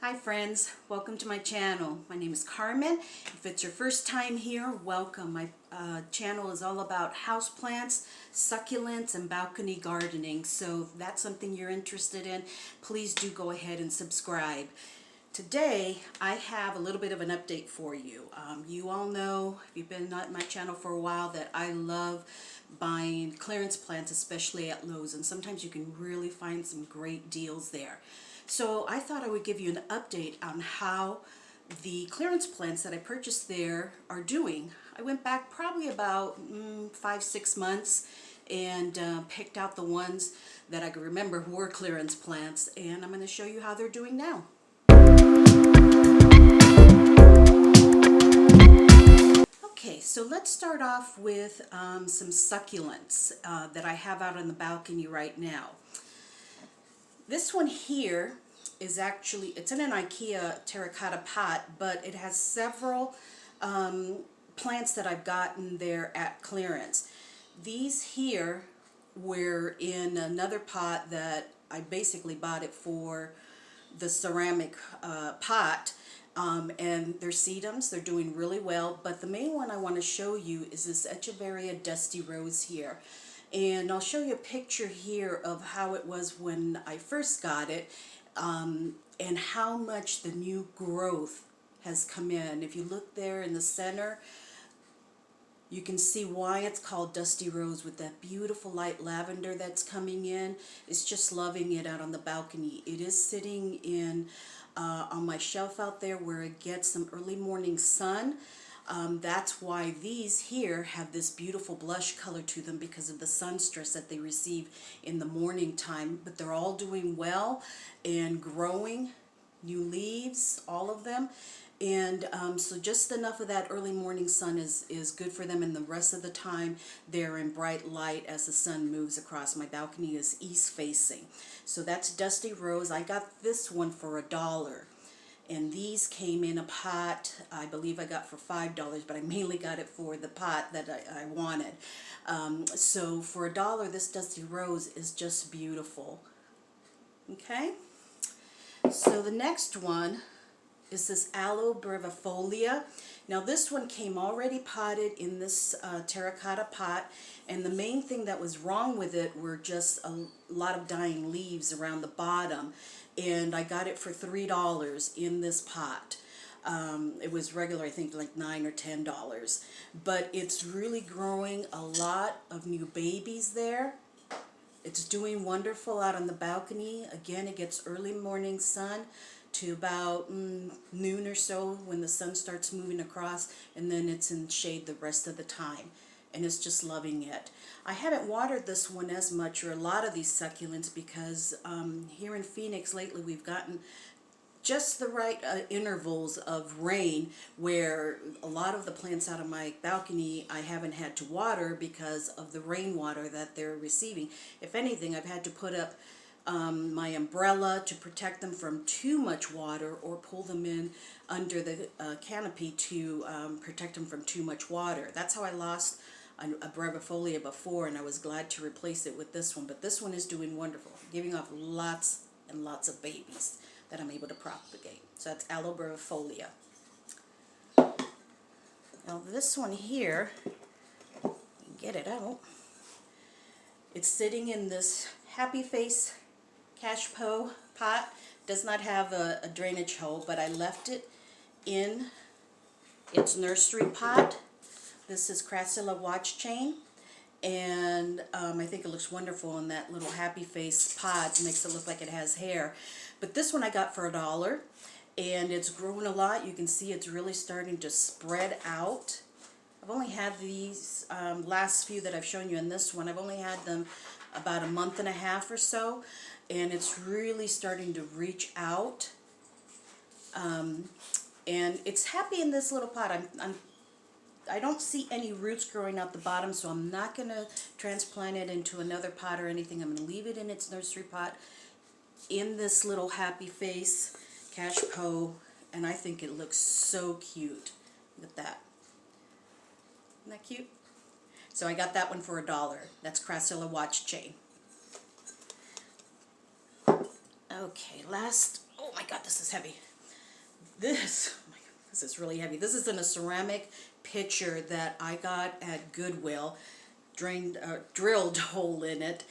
Hi friends, welcome to my channel. My name is Carmen. If it's your first time here, welcome. My channel is all about houseplants, succulents, and balcony gardening. So if that's something you're interested in, please do go ahead and subscribe. Today, I have a little bit of an update for you. You all know, if you've been on my channel for a while, that I love buying clearance plants, especially at Lowe's, and sometimes you can really find some great deals there. So I thought I would give you an update on how the clearance plants that I purchased there are doing. I went back probably about 5-6 months and picked out the ones that I could remember were clearance plants, and I'm going to show you how they're doing now. Okay, so let's start off with some succulents that I have out on the balcony right now. This one here is actually, it's in an IKEA terracotta pot, but it has several plants that I've gotten there at clearance. These here were in another pot that I basically bought it for the ceramic pot, and they're sedums. They're doing really well, but the main one I want to show you is this Echeveria Dusty Rose here. And I'll show you a picture here of how it was when I first got it, and how much the new growth has come in. If you look there in the center, you can see why it's called Dusty Rose, with that beautiful light lavender that's coming in. It's just loving it out on the balcony. It is sitting in on my shelf out there where it gets some early morning sun. That's why these here have this beautiful blush color to them, because of the sun stress that they receive in the morning time. But they're all doing well and growing, new leaves, all of them. And so just enough of that early morning sun is good for them, and the rest of the time they're in bright light as the sun moves across. My balcony is east facing. So that's Dusty Rose. I got this one for $1. And these came in a pot, I believe I got for $5, but I mainly got it for the pot that I wanted. So for $1, this Dusty Rose is just beautiful. Okay? So the next one is this Aloe brevifolia. Now this one came already potted in this terracotta pot, and the main thing that was wrong with it were just a lot of dying leaves around the bottom. And I got it for $3 in this pot. It was regular, I think, like $9 or $10. But it's really growing a lot of new babies there. It's doing wonderful out on the balcony. Again, it gets early morning sun to about noon or so when the sun starts moving across, and then it's in shade the rest of the time. And it's just loving it. I haven't watered this one as much, or a lot of these succulents, because here in Phoenix lately we've gotten just the right intervals of rain, where a lot of the plants out of my balcony I haven't had to water because of the rainwater that they're receiving. If anything, I've had to put up my umbrella to protect them from too much water, or pull them in under the canopy to protect them from too much water. That's how I lost a brevifolia before, and I was glad to replace it with this one. But this one is doing wonderful, giving off lots and lots of babies that I'm able to propagate. So that's Aloe brevifolia. Now this one here, get it out. It's sitting in this Happy Face Cashpo pot. Does not have a drainage hole, but I left it in its nursery pot. This is Crassula Watch Chain, and I think it looks wonderful in that little Happy Face pot. It makes it look like it has hair. But this one I got for $1, and it's growing a lot. You can see it's really starting to spread out. I've only had these last few that I've shown you in this one. I've only had them about a month and a half or so, and it's really starting to reach out. And it's happy in this little pot. I don't see any roots growing out the bottom, so I'm not going to transplant it into another pot or anything. I'm going to leave it in its nursery pot in this little Happy Face Cashpo, and I think it looks so cute. Look at that. Isn't that cute? So I got that one for $1. That's Crassula Watch Chain. Okay, last, oh my God, this is heavy. this, oh my God, this is really heavy. This is in a ceramic pitcher that I got at Goodwill, drilled a hole in it.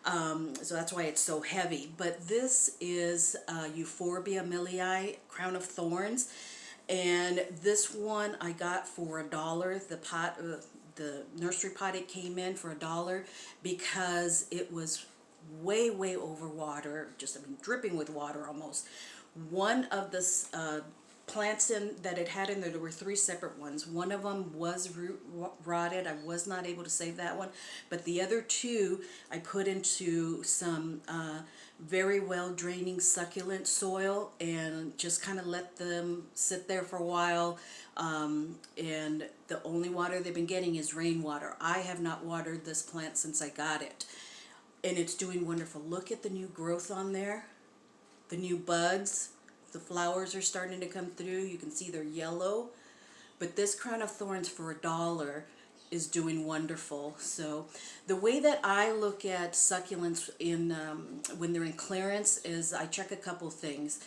So that's why it's so heavy. But this is Euphorbia millii, crown of thorns, and this one I got for $1. The pot, the nursery pot, it came in for $1 because it was way over water, just, I mean, dripping with water almost. One of the plants that it had in there were 3 separate ones. One of them was root rotted. I was not able to save that one, but the other 2 I put into some very well draining succulent soil and just kind of let them sit there for a while, and the only water they've been getting is rainwater. I have not watered this plant since I got it, and it's doing wonderful. Look at the new growth on there, the new buds. The flowers are starting to come through. You can see they're yellow. But this crown of thorns for $1 is doing wonderful. So the way that I look at succulents in when they're in clearance is I check a couple things.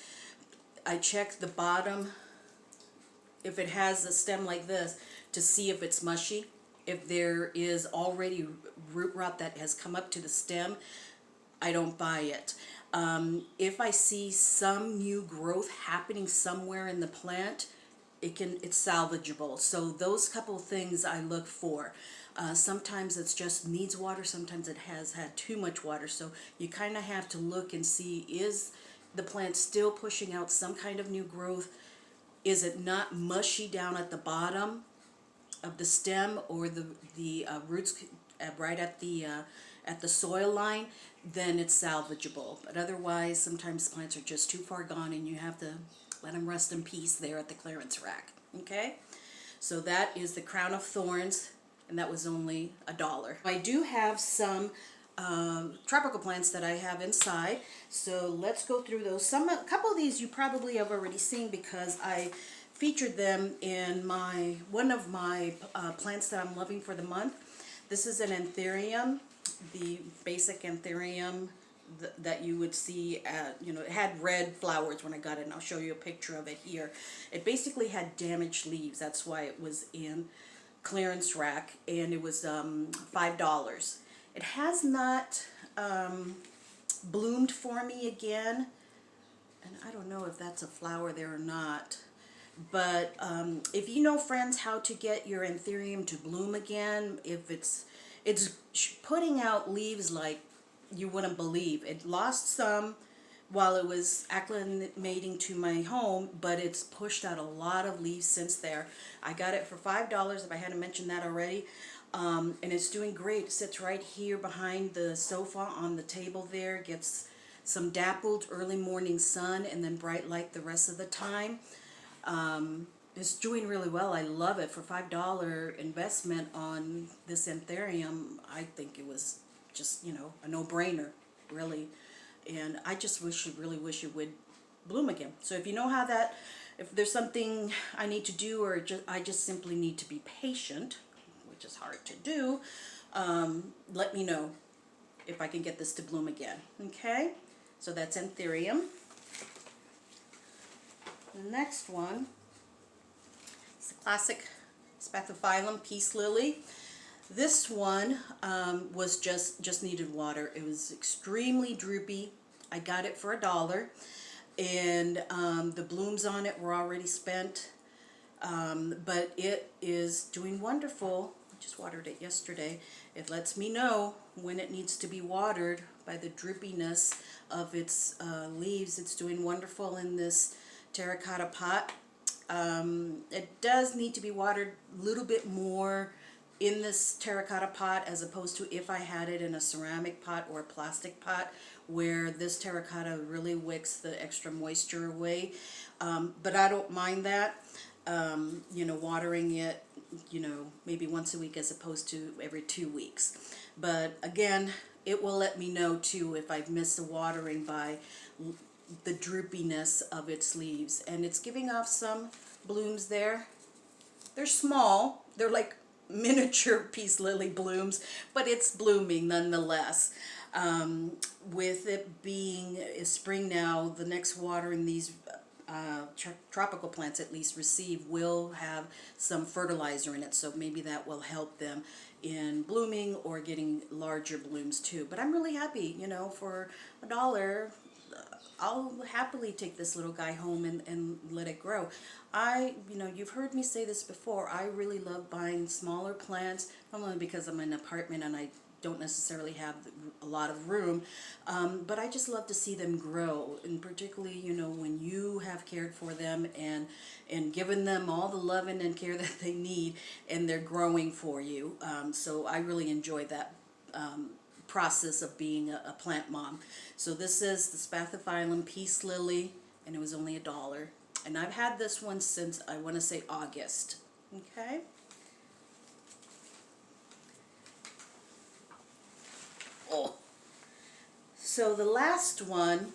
I check the bottom, if it has a stem like this, to see if it's mushy. If there is already root rot that has come up to the stem, I don't buy it. If I see some new growth happening somewhere in the plant, it's salvageable. So those couple things I look for. Sometimes it's just needs water, sometimes it has had too much water. So you kind of have to look and see, is the plant still pushing out some kind of new growth? Is it not mushy down at the bottom of the stem, or the roots right at the soil line? Then it's salvageable. But otherwise, sometimes plants are just too far gone and you have to let them rest in peace there at the clearance rack. Okay, so that is the crown of thorns, and that was only $1. I do have some tropical plants that I have inside, so let's go through those. A couple of these you probably have already seen because I featured them in one of my plants that I'm loving for the month. This is an anthurium, the basic anthurium that you would see it had red flowers when I got it, and I'll show you a picture of it here. It basically had damaged leaves. That's why it was in clearance rack, and it was $5. It has not bloomed for me again, and I don't know if that's a flower there or not. But if you know, friends, how to get your anthurium to bloom again, if it's putting out leaves like you wouldn't believe. It lost some while it was acclimating to my home, but it's pushed out a lot of leaves since there. I got it for $5, if I hadn't mentioned that already, and it's doing great. It sits right here behind the sofa on the table there, gets some dappled early morning sun and then bright light the rest of the time. It's doing really well. I love it. For $5 investment on this anthurium, I think it was just, a no-brainer, really. And I just really wish it would bloom again. So if you know how if there's something I need to do, or I just simply need to be patient, which is hard to do, let me know if I can get this to bloom again. Okay? So that's anthurium. The next one is the classic Spathiphyllum peace lily. This one was just needed water. It was extremely droopy. I got it for $1, and the blooms on it were already spent, but it is doing wonderful. I just watered it yesterday. It lets me know when it needs to be watered by the droopiness of its leaves. It's doing wonderful in this terracotta pot. It does need to be watered a little bit more in this terracotta pot as opposed to if I had it in a ceramic pot or a plastic pot, where this terracotta really wicks the extra moisture away. But I don't mind that, watering it, maybe once a week as opposed to every 2 weeks. But again, it will let me know too if I've missed a watering by the droopiness of its leaves. And it's giving off some blooms there. They're small. They're like miniature peace lily blooms, but it's blooming nonetheless. With it being spring now, the next watering these tropical plants at least receive will have some fertilizer in it, so maybe that will help them in blooming or getting larger blooms too. But I'm really happy, you know, for $1, I'll happily take this little guy home and let it grow. You know, you've heard me say this before, I really love buying smaller plants, not only because I'm in an apartment and I don't necessarily have a lot of room, but I just love to see them grow, and particularly, you know, when you have cared for them and given them all the loving and care that they need, and they're growing for you. So I really enjoy that process of being a plant mom. So this is the Spathiphyllum Peace Lily, and it was only $1. And I've had this one since, I want to say, August. Okay. Oh. So the last one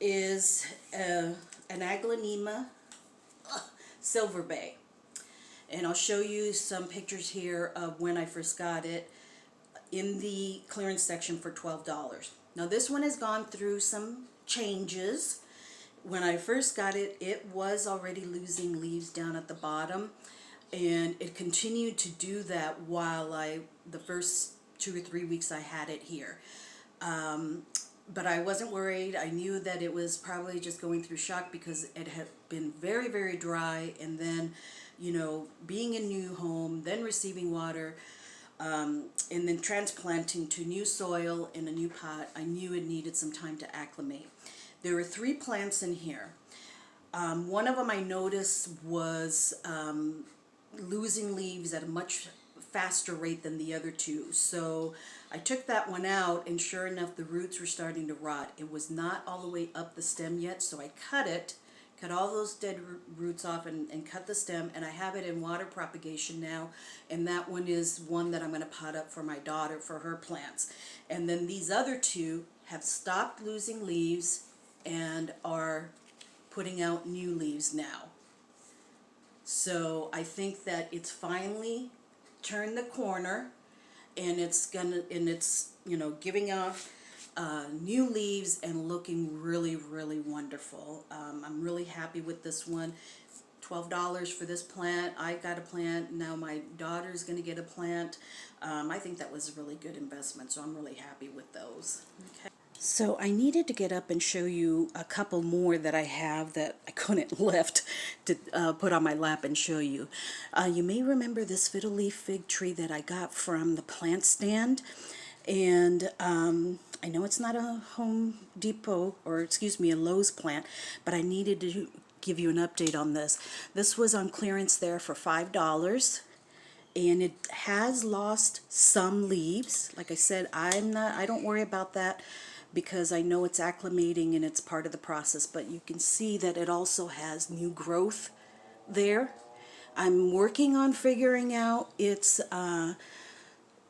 is an Aglaonema Silver Bay. And I'll show you some pictures here of when I first got it in the clearance section for $12. Now this one has gone through some changes. When I first got it, it was already losing leaves down at the bottom, and it continued to do that while the first 2 or 3 weeks I had it here. But I wasn't worried. I knew that it was probably just going through shock because it had been very, very dry, and then, you know, being in a new home, then receiving water, and then transplanting to new soil in a new pot, I knew it needed some time to acclimate. There were 3 plants in here. One of them I noticed was losing leaves at a much faster rate than the other 2. So I took that one out, and sure enough, the roots were starting to rot. It was not all the way up the stem yet, so I cut all those dead roots off and cut the stem, and I have it in water propagation now, and that one is one that I'm going to pot up for my daughter for her plants. And then these other 2 have stopped losing leaves and are putting out new leaves now. So I think that it's finally turned the corner, and it's you know, giving off new leaves and looking really, really wonderful. I'm really happy with this one. $12 for this plant. I got a plant, now my daughter's going to get a plant. I think that was a really good investment, so I'm really happy with those. Okay. So I needed to get up and show you a couple more that I have that I couldn't lift to put on my lap and show you. You may remember this fiddle leaf fig tree that I got from the plant stand, and I know it's not a Home Depot, or excuse me, a Lowe's plant, but I needed to give you an update on this. This was on clearance there for $5. And it has lost some leaves. Like I said, I don't worry about that because I know it's acclimating and it's part of the process, but you can see that it also has new growth there. I'm working on figuring out its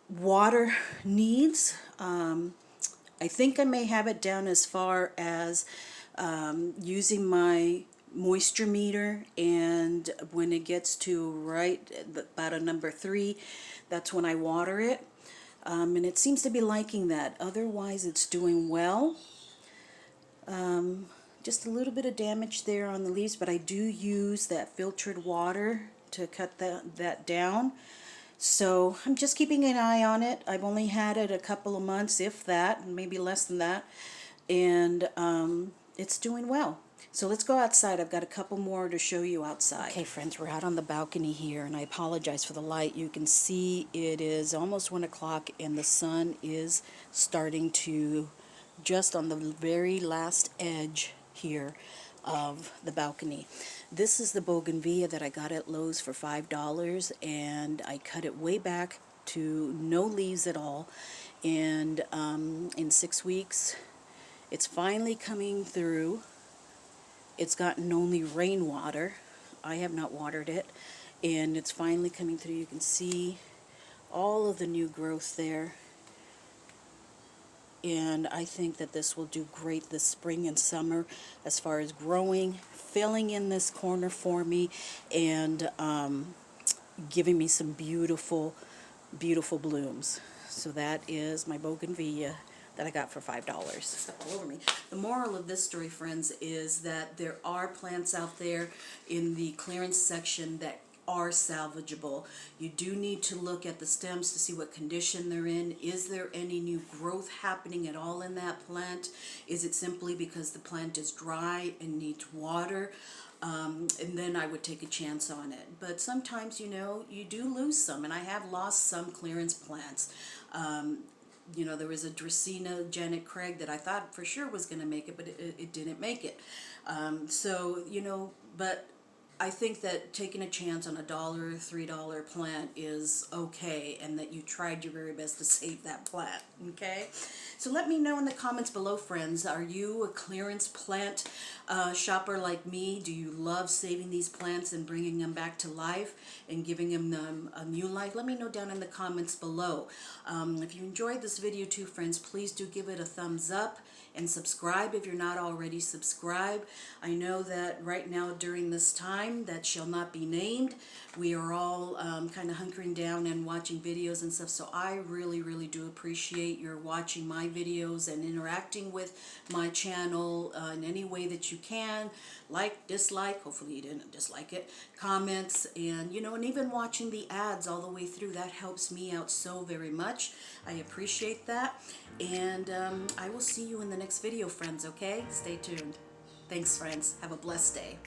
water needs. I think I may have it down as far as using my moisture meter, and when it gets to about a number 3, that's when I water it, and it seems to be liking that. Otherwise it's doing well. Just a little bit of damage there on the leaves, but I do use that filtered water to cut that down. So I'm just keeping an eye on it. I've only had it a couple of months, if that, maybe less than that, and it's doing well. So let's go outside. I've got a couple more to show you outside. Okay, friends, we're out on the balcony here, and I apologize for the light. You can see it is almost 1 o'clock, and the sun is starting to just on the very last edge here of the balcony. This is the bougainvillea that I got at Lowe's for $5, and I cut it way back to no leaves at all, and in 6 weeks it's finally coming through. It's gotten only rainwater. I have not watered it, and it's finally coming through. You can see all of the new growth there, and I think that this will do great this spring and summer as far as growing, filling in this corner for me, and giving me some beautiful, beautiful blooms. So that is my bougainvillea that I got for $5. Stuff all over me. The moral of this story, friends, is that there are plants out there in the clearance section that are salvageable. You do need to look at the stems to see what condition they're in. Is there any new growth happening at all in that plant? Is it simply because the plant is dry and needs water? And then I would take a chance on it. But sometimes, you know, you do lose some, and I have lost some clearance plants. You know, there was a Dracaena Janet Craig that I thought for sure was going to make it, but it didn't make it. So, you know, but I think that taking a chance on $1, $3 plant is okay, and that you tried your very best to save that plant, okay? So let me know in the comments below, friends. Are you a clearance plant shopper like me? Do you love saving these plants and bringing them back to life and giving them a new life? Let me know down in the comments below. If you enjoyed this video too, friends, please do give it a thumbs up and subscribe if you're not already subscribed. I know that right now during this time that shall not be named, we are all kind of hunkering down and watching videos and stuff, so I really do appreciate your watching my videos and interacting with my channel in any way that you can. Like, dislike, hopefully you didn't dislike it, comments, and you know, and even watching the ads all the way through, that helps me out so very much. I appreciate that, and I will see you in the next video, friends, okay? Stay tuned. Thanks, friends. Have a blessed day.